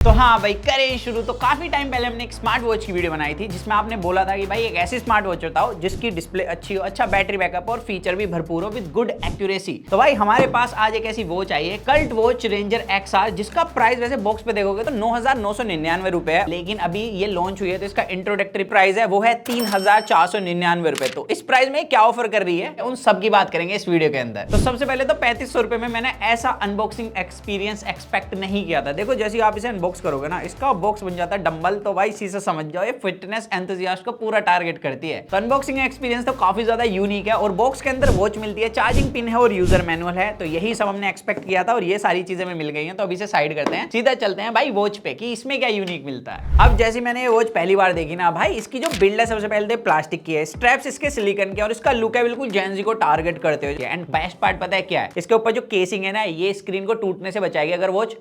तो हाँ भाई करें शुरू। तो काफी टाइम पहले हमने एक स्मार्ट वॉच की वीडियो बनाई थी जिसमें आपने बोला था कि भाई एक ऐसी स्मार्ट वॉच बताओ जिसकी डिस्प्ले अच्छी हो, अच्छा बैटरी बैकअप और फीचर भी भरपूर हो विद गुड एक्यूरेसी। तो भाई हमारे पास आज एक ऐसी वॉच आई है कल्ट वॉच रेंजर XR, जिसका प्राइस वैसे बॉक्स पे देखोगे तो 9,999 रुपए है, लेकिन अभी ये लॉन्च हुई है तो इसका इंट्रोडक्टरी प्राइस है वो है 3,499 रुपए। तो इस प्राइस में क्या ऑफर कर रही है उन सब की बात करेंगे इस वीडियो के अंदर। तो सबसे पहले तो 3500 रुपए में मैंने ऐसा अनबॉक्सिंग एक्सपीरियंस एक्सपेक्ट नहीं किया था। देखो जैसे आप इसे अनबॉक्स करोगे ना, इसका बॉक्स बन जाता है डंबल। तो भाई इसी से समझ जाओ ये फिटनेस एंथुसियास्ट को पूरा टारगेट करती है। तो अनबॉक्सिंग एक्सपीरियंस तो काफी ज्यादा यूनिक है और बॉक्स के अंदर वॉच मिलती है, चार्जिंग पिन है और यूजर मैनुअल है। तो यही सब हमने एक्सपेक्ट किया था और ये सारी चीजें हमें मिल गई हैं। तो अभी से साइड करते हैं, सीधा चलते हैं भाई वॉच पे कि इसमें क्या यूनिक मिलता है। अब जैसे मैंने ये वॉच पहली बार देखी ना भाई, इसकी जो बिल्ड है सबसे पहले प्लास्टिक की है, स्ट्रैप्स इसके सिलिकॉन के और इसका लुक है बिल्कुल जेन-ज़ी को टारगेट करते हुए। एंड बेस्ट पार्ट पता है क्या है, इसके ऊपर जो केसिंग है ना, ये स्क्रीन को टूटने से बचाएगी। अगर वॉच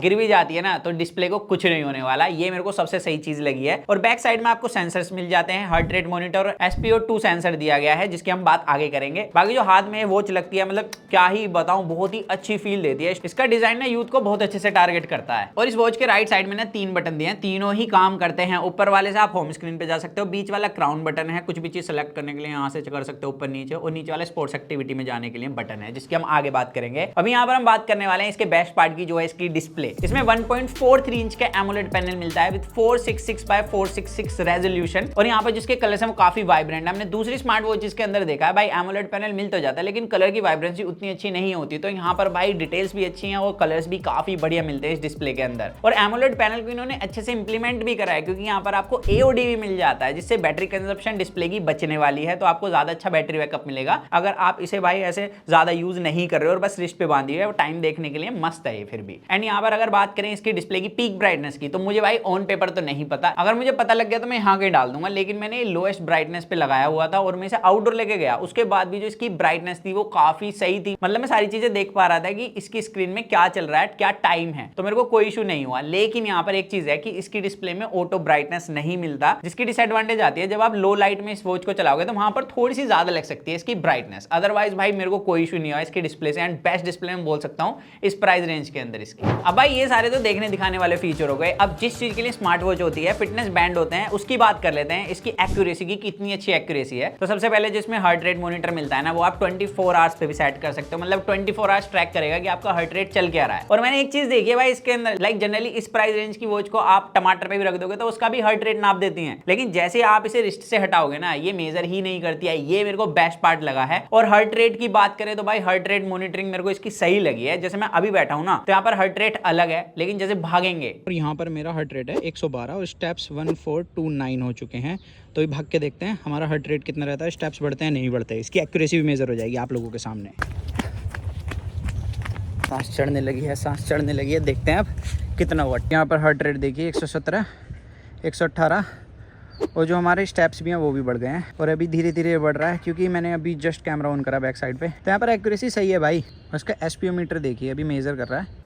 गिर भी जाती है ना तो डिस्प्ले को कुछ नहीं होने वाला। ये मेरे को सबसे सही चीज लगी है। और बैक साइड में आपको सेंसर्स मिल जाते हैं, हार्ट रेट मॉनिटर और SpO2 सेंसर दिया गया है जिसकी हम बात आगे करेंगे। बाकी जो हाथ में वॉच लगती है, मतलब क्या ही बताऊं, बहुत ही अच्छी फील देती है। इसका डिजाइन ना यूथ को बहुत अच्छे से टारगेट करता है। और इस वॉच के राइट साइड में ना 3 बटन दिए हैं, तीनों ही काम करते हैं। ऊपर वाले से आप होम स्क्रीन पे जा सकते हो, बीच वाला क्राउन बटन है, कुछ भी चीज सेलेक्ट करने के लिए यहाँ से कर सकते हो ऊपर नीचे, और नीचे वाला स्पोर्ट्स एक्टिविटी में जाने के लिए बटन है जिसकी हम आगे बात करेंगे। अभी यहाँ पर हम बात करने वाले हैं इसके बेस्ट पार्ट की, जो है इसकी डिस्प्ले। इसमें 1.43 इंच का एमोलेड पैनल मिलता है विद 466 by 466 रेजोल्यूशन। और यहाँ पर जिसके कलर्स हैं वो काफी वाइब्रेंट है। हमने दूसरी स्मार्ट वॉचेस के अंदर देखा है भाई एमोलेड पैनल मिल तो जाता है लेकिन कलर की वाइब्रेंसी उतनी अच्छी नहीं होती। तो यहाँ पर भाई डिटेल्स भी अच्छी हैं और कलर्स भी काफी बढ़िया मिलते हैं इस डिस्प्ले के अंदर। और एमोलेड पैनल को इन्होंने अच्छे से इंप्लीमेंट भी करा है, क्योंकि यहाँ पर आपको AOD भी मिल जाता है जिससे बैटरी कंजप्शन डिस्प्ले की बचने वाली है। तो आपको ज्यादा अच्छा बैटरी बैकअप मिलेगा अगर आप इसे भाई ऐसे ज्यादा यूज नहीं कर रहे हो और बस रिस्ट पे बांधी है, टाइम देखने के लिए मस्त है ये फिर भी। एंड यहाँ पर अगर बात करें इसकी डिस्प्ले की पीक ब्राइटनेस की, तो मुझे भाई ऑन पेपर तो नहीं पता, अगर मुझे पता लग गया तो मैं यहाँ के डाल दूंगा, लेकिन मैंने लोएस्ट ब्राइटनेस पे लगाया हुआ था और मैं इसे आउटडोर लेके गया, उसके बाद भी जो इसकी ब्राइटनेस थी वो काफी सही थी। मतलब मैं सारी चीजें देख पा रहा था कि इसकी स्क्रीन में क्या चल रहा है, क्या टाइम है, तो मेरे को कोई इशू नहीं हुआ। लेकिन यहाँ पर एक चीज है कि इसकी डिस्प्ले में ऑटो ब्राइटनेस नहीं मिलता, जिसकी डिसएडवांटेज आती है जब आप लो लाइट में इस वॉच को चलाओगे तो वहां पर थोड़ी सी ज्यादा लग सकती है इसकी ब्राइटनेस। अदरवाइज भाई मेरे को कोई इशू नहीं हुआ इसकी डिस्प्ले से, एंड बेस्ट डिस्प्ले में बोल सकता हूँ इस प्राइस रेंज के अंदर इसकी। अब भाई ये सारे तो देखने दिखाने वाले फीचर हो गए। अब जिस चीज के लिए स्मार्ट वॉच होती है, फिटनेस बैंड होते हैं, उसकी बात कर लेते हैं, इसकी एक्यूरेसी की कितनी अच्छी एक्यूरेसी है। तो सबसे पहले जिसमें हार्ट रेट मॉनिटर मिलता है ना, वो आप 24 आवर्स पे भी सेट कर सकते हो। मतलब 24 आवर्स ट्रैक करेगा कि आपका हार्ट रेट चल क्या रहा है। और मैंने एक चीज देखी है भाई इसके अंदर, लाइक जनरली इस प्राइस रेंज की वॉच को आप टमाटर पे भी रख दोगे तो उसका भी हार्ट रेट नाप देती है, लेकिन जैसे आप इसे रिस्ट से हटाओगे ना ये मेजर ही नहीं करती है। ये मेरे को बेस्ट पार्ट लगा है। और हार्ट रेट की बात करें तो भाई हार्ट रेट मॉनिटरिंग मेरे को इसकी सही लगी है। जैसे मैं अभी बैठा हूं ना तो यहाँ पर हार्ट रेट अलग है, लेकिन जैसे भागेंगे, और यहाँ पर मेरा हार्ट रेट है 112 और स्टेप्स 1429 हो चुके हैं। तो ये भाग के देखते हैं हमारा हार्ट रेट कितना रहता है, स्टेप्स बढ़ते हैं नहीं बढ़ते। इसकी एक्यूरेसी भी मेजर हो जाएगी आप लोगों के सामने। सांस चढ़ने लगी है, सांस चढ़ने लगी है, देखते हैं अब कितना हुआ। यहाँ पर हार्ट रेट देखिए 117, 118, और जो हमारे स्टेप्स भी हैं वो भी बढ़ गए हैं। और अभी धीरे धीरे बढ़ रहा है क्योंकि मैंने अभी जस्ट कैमरा ऑन करा बैक साइड पे। तो यहाँ पर एक्यूरेसी सही है भाई। उसका SPO मीटर देखिए अभी मेजर कर रहा है,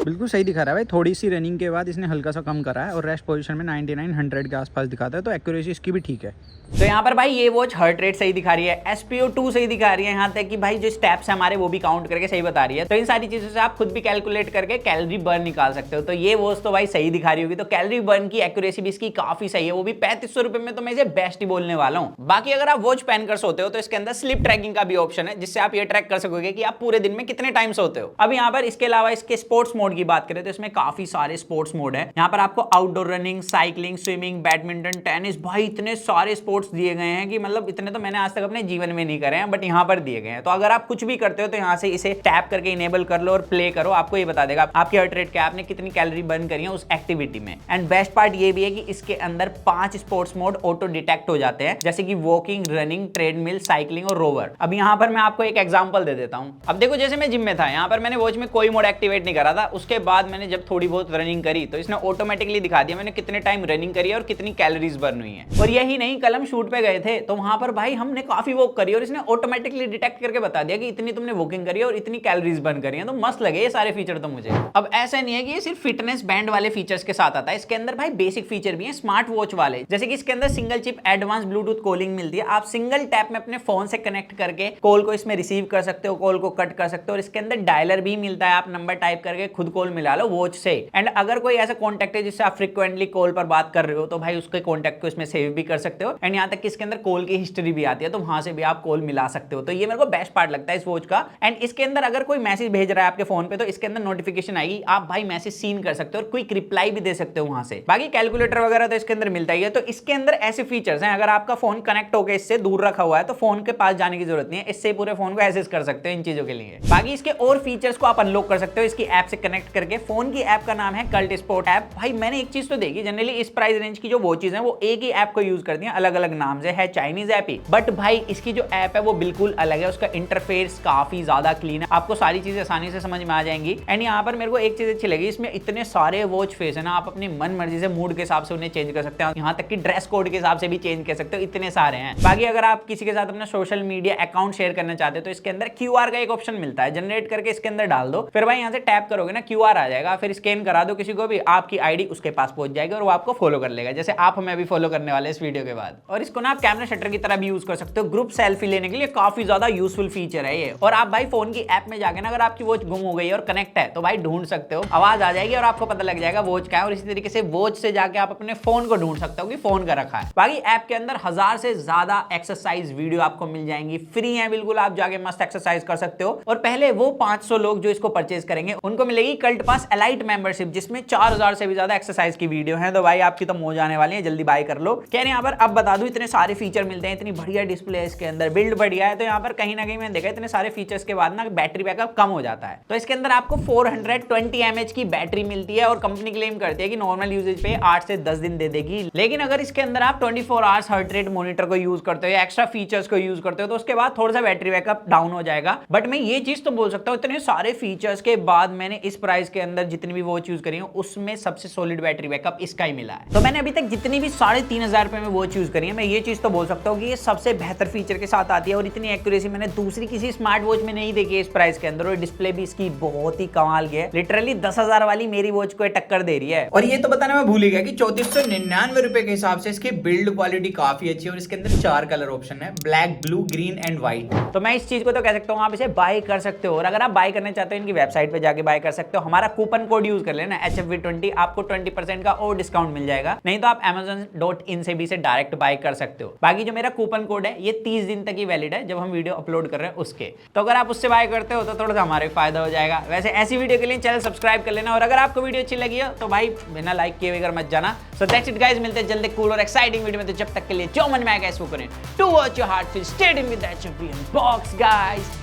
बिल्कुल सही दिखा रहा है भाई। थोड़ी सी रनिंग के बाद इसने हल्का सा कम करा है और रेस्ट पोजीशन में 99 100 के आसपास दिखाता है। तो एक्यूरेसी इसकी भी ठीक है। तो यहाँ पर भाई ये वॉच हार्ट रेट सही दिखा रही है, SpO2 सही दिखा रही है, यहाँ तक कि भाई जो स्टेप्स है हमारे वो भी काउंट करके सही बता रही है। तो इन सारी चीजों से आप खुद भी कैलकुलेट करके कैलोरी बर्न निकाल सकते हो। तो ये वॉच तो भाई सही दिखा रही होगी। तो कैलोरी बर्न की एक्यूरेसी भी इसकी काफी सही है, वो भी 3500 रुपए में। तो मैं इसे बेस्ट ही बोलने वाला हूँ। बाकी अगर आप वॉच पहनकर सोते हो तो इसके अंदर स्लिप ट्रैकिंग का भी ऑप्शन है, जिससे आप ये ट्रैक कर सकोगे कि आप पूरे दिन में कितने टाइम सोते हो। अब यहाँ पर इसके अलावा इसके स्पोर्ट्स मोड की बात करें तो इसमें काफी सारे स्पोर्ट्स मोड है। यहाँ पर आपको outdoor running, cycling, swimming, badminton, tennis, भाई इतने सारे स्पोर्ट्स दिए गए हैं कि मतलब इतने तो मैंने आज तक अपने जीवन में नहीं करे हैं, बट यहाँ पर दिए गए हैं। तो अगर आप कुछ भी करते हो तो यहाँ से इसे टैप करके इनेबल कर लो और प्ले करो, आपको ये बता देगा आपकी हार्ट रेट क्या है, आपने कितनी कैलोरी बर्न करी है उस एक्टिविटी में। एंड बेस्ट पार्ट ये भी है कि इसके अंदर 5 स्पोर्ट्स मोड ऑटो डिटेक्ट हो जाते हैं, जैसे कि वॉकिंग, रनिंग, ट्रेडमिल, साइकिलिंग और रोवर। अब यहाँ पर मैं आपको एक एग्जांपल दे देता हूँ। अब देखो जैसे मैं जिम में था, यहाँ पर मैंने वॉच में कोई मोड एक्टिवेट नहीं करा था। उसके बाद मैंने जब थोड़ी बहुत रनिंग करी तो इसने ऑटोमेटिकली दिखा दिया मैंने कितने टाइम रनिंग करी है और कितनी कैलोरीज बर्न हुई है। और यही नहीं, कल हम शूट पे गए थे तो वहां पर भाई हमने काफी वॉक करी और इसने ऑटोमेटिकली डिटेक्ट करके बता दिया कि इतनी तुमने वॉकिंग करी है और इतनी कैलोरीज बर्न करी है। तो मस्त लगे ये सारे फीचर तो मुझे। अब ऐसा नहीं है कि ये सिर्फ फिटनेस बैंड वाले फीचर्स के साथ आता है, इसके अंदर भाई बेसिक फीचर भी है स्मार्ट वॉच वाले, जैसे कि इसके अंदर single chip advance Bluetooth calling मिलती है। आप सिंगल टैप में अपने फोन से कनेक्ट करके कॉल को इसमें रिसीव कर सकते हो, कॉल को कट कर सकते हो। और इसके अंदर डायलर भी मिलता है, आप नंबर टाइप करके खुद कॉल मिला लो वॉच से। एंड अगर कोई ऐसा कॉन्टैक्ट है जिससे आप फ्रिक्वेंटली कॉल पर बात कर रहे हो तो भाई उसके कॉन्टैक्ट को इसमें सेव भी कर सकते हो। एंड यहाँ तक कि इसके अंदर कॉल की हिस्ट्री भी आती है, तो वहां से भी आप कॉल मिला सकते हो। तो ये मेरे को बेस्ट पार्ट लगता है इस वॉच का। एंड इसके अंदर अगर कोई मैसेज भेज रहा है आपके फोन पे तो इसके अंदर नोटिफिकेशन आएगी, आप भाई मैसेज सीन कर सकते हो और क्विक रिप्लाई भी दे सकते हो वहां से। बाकी कैलकुलेटर वगैरह तो इसके अंदर मिलता ही है। तो इसके अंदर ऐसे फीचर्स हैं, अगर आपका फोन कनेक्ट होकर इससे दूर रखा हुआ है तो फोन के पास जाने की जरूरत नहीं है, इससे पूरे फोन को एक्सेस कर सकते हो इन चीजों के लिए। बाकी इसके और फीचर्स को आप अनलॉक कर सकते हो इसकी ऐप से कनेक्ट करके। फोन की ऐप का नाम है कल्ट स्पोर्ट ऐप। भाई मैंने एक चीज तो देखी, जनरली इस प्राइस रेंज की जो वॉचेस हैं वो एक ही ऐप को यूज करती हैं, अलग अलग नाम से है, चाइनीज ऐप ही। बट भाई इसकी जो ऐप है वो बिल्कुल अलग है, उसका इंटरफेस काफी ज्यादा क्लीन है, आपको सारी चीजें आसानी से समझ में आ जाएंगी। एंड यहाँ पर मेरे को एक चीज अच्छी लगी, इसमें इतने सारे वॉच फेस है ना, आप अपनी मन मर्जी से मूड के हिसाब से उन्हें चेंज कर सकते हैं, यहाँ तक कि ड्रेस कोड के हिसाब से भी चेंज कर सकते हो, इतने सारे हैं। बाकी अगर आप किसी के साथ अपना सोशल मीडिया अकाउंट शेयर करना चाहते हो तो इसके अंदर QR का एक ऑप्शन मिलता है, जनरेट करके इसके अंदर डाल दो, फिर भाई यहाँ से टैप करोगे ना QR आ जाएगा, फिर स्कैन करा दो किसी को भी, आपकी आईडी उसके पास पहुंच जाएगी और वो आपको फॉलो कर लेगा, जैसे आप हमें अभी फॉलो करने वाले इस वीडियो के बाद। और इसको ना आप कैमरा शटर की तरह भी यूज कर सकते हो, ग्रुप सेल्फी लेने के लिए काफी ज्यादा यूजफुल फीचर है ये। और आप भाई फोन की ऐप में जाके ना अगर आपकी वॉच गुम हो गई है और कनेक्ट है तो भाई ढूंढ सकते हो, आवाज आ जाएगी और आपको पता लग जाएगा वॉच क्या है। और इसी तरीके से वॉच से जाके आप अपने फोन को ढूंढ सकते हो कि फोन का रखा है। बाकी ऐप के अंदर 1000 से ज्यादा एक्सरसाइज वीडियो आपको मिल जाएंगी, फ्री है बिल्कुल, आप जाके मस्त एक्सरसाइज कर सकते हो। और पहले वो 500 लोग जो इसको परचेज करेंगे उनको मिलेगी कल्ट पास एलाइट मेंबरशिप, जिसमें 4000 से भी ज्यादा एक्सरसाइज की वीडियो है। तो भाई आपकी तो मौज आने वाली है, जल्दी बाय कर लो। क्या यहाँ पर अब बता दूं, इतने सारे फीचर मिलते हैं, इतनी बढ़िया डिस्प्ले है इसके अंदर, बिल्ड बढ़िया है। तो यहाँ पर कहीं ना कहीं मैंने देखा इतने सारे फीचर्स के बाद ना बैटरी बैकअप कम हो जाता है। तो इसके अंदर आपको 420 mAh की बैटरी मिलती है और कंपनी क्लेम करती है कि नॉर्मल यूजेज पे 8 से 10 दिन दे देगी। लेकिन अगर इसके अंदर आप 24 आवर्स हार्ट रेट मॉनिटर को यूज करते हो या एक्स्ट्रा फीचर्स को यूज करते हो तो उसके बाद थोड़ा सा बैटरी बैकअप डाउन हो जाएगा। बट मैं ये चीज तो बोल सकता हूँ, इतने सारे फीचर्स के बाद मैंने इस प्राइस के अंदर जितनी भी वॉच यूज करी है उसमें सबसे सॉलिड बैटरी बैकअप इसका ही मिला है। तो मैंने अभी तक जितनी भी 3500 रुपए में वॉच यूज करी है, मैं ये चीज तो बोल सकता हूँ कि ये सबसे बेहतर फीचर के साथ आती है और इतनी एक्यूरेसी मैंने दूसरी किसी स्मार्ट वॉच में नहीं देखी है इस प्राइस के अंदर। और डिस्प्ले भी इसकी बहुत ही कमाल की है, लिटरली 10,000 वाली मेरी वॉच को टक्कर दे रही है। और ये तो बताना मैं भूल ही गया कि 3499 रुपए के हिसाब से इसकी बिल्ड क्वालिटी काफी अच्छी है और इसके अंदर 4 कलर ऑप्शन है, black, blue, green and white. तो मैं इस चीज को तो कह सकता हूँ आप इसे बाय कर सकते हो। और अगर आप बाय करना चाहते हो इनकी वेबसाइट पे जाके बाय कर सकते हो, हमारा कूपन कोड यूज कर लेना HFV20, आपको 20% का और डिस्काउंट मिल जाएगा। नहीं तो आप amazon.in से भी इसे डायरेक्ट बाय कर सकते हो। बाकी जो मेरा कूपन कोड है ये 30 दिन तक ही वैलिड है, जब हम वीडियो अपलोड कर रहे हैं उसके। तो अगर आप उससे बाय करते हो तो थोड़ा सा हमारे फायदा हो जाएगा। वैसे ऐसी वीडियो के लिए चैनल सब्सक्राइब कर लेना और अगर आपको वीडियो अच्छी लगी हो तो भाई बिना लाइक किए बगैर मत जाना। सो दैट्स इट गाइस, मिलते हैं जल्दी कूल और एक्साइटिंग वीडियो में। तो जब तक के लिए जो मन में आएगा इसको करें। To watch your heart, stay in with HFV box guys.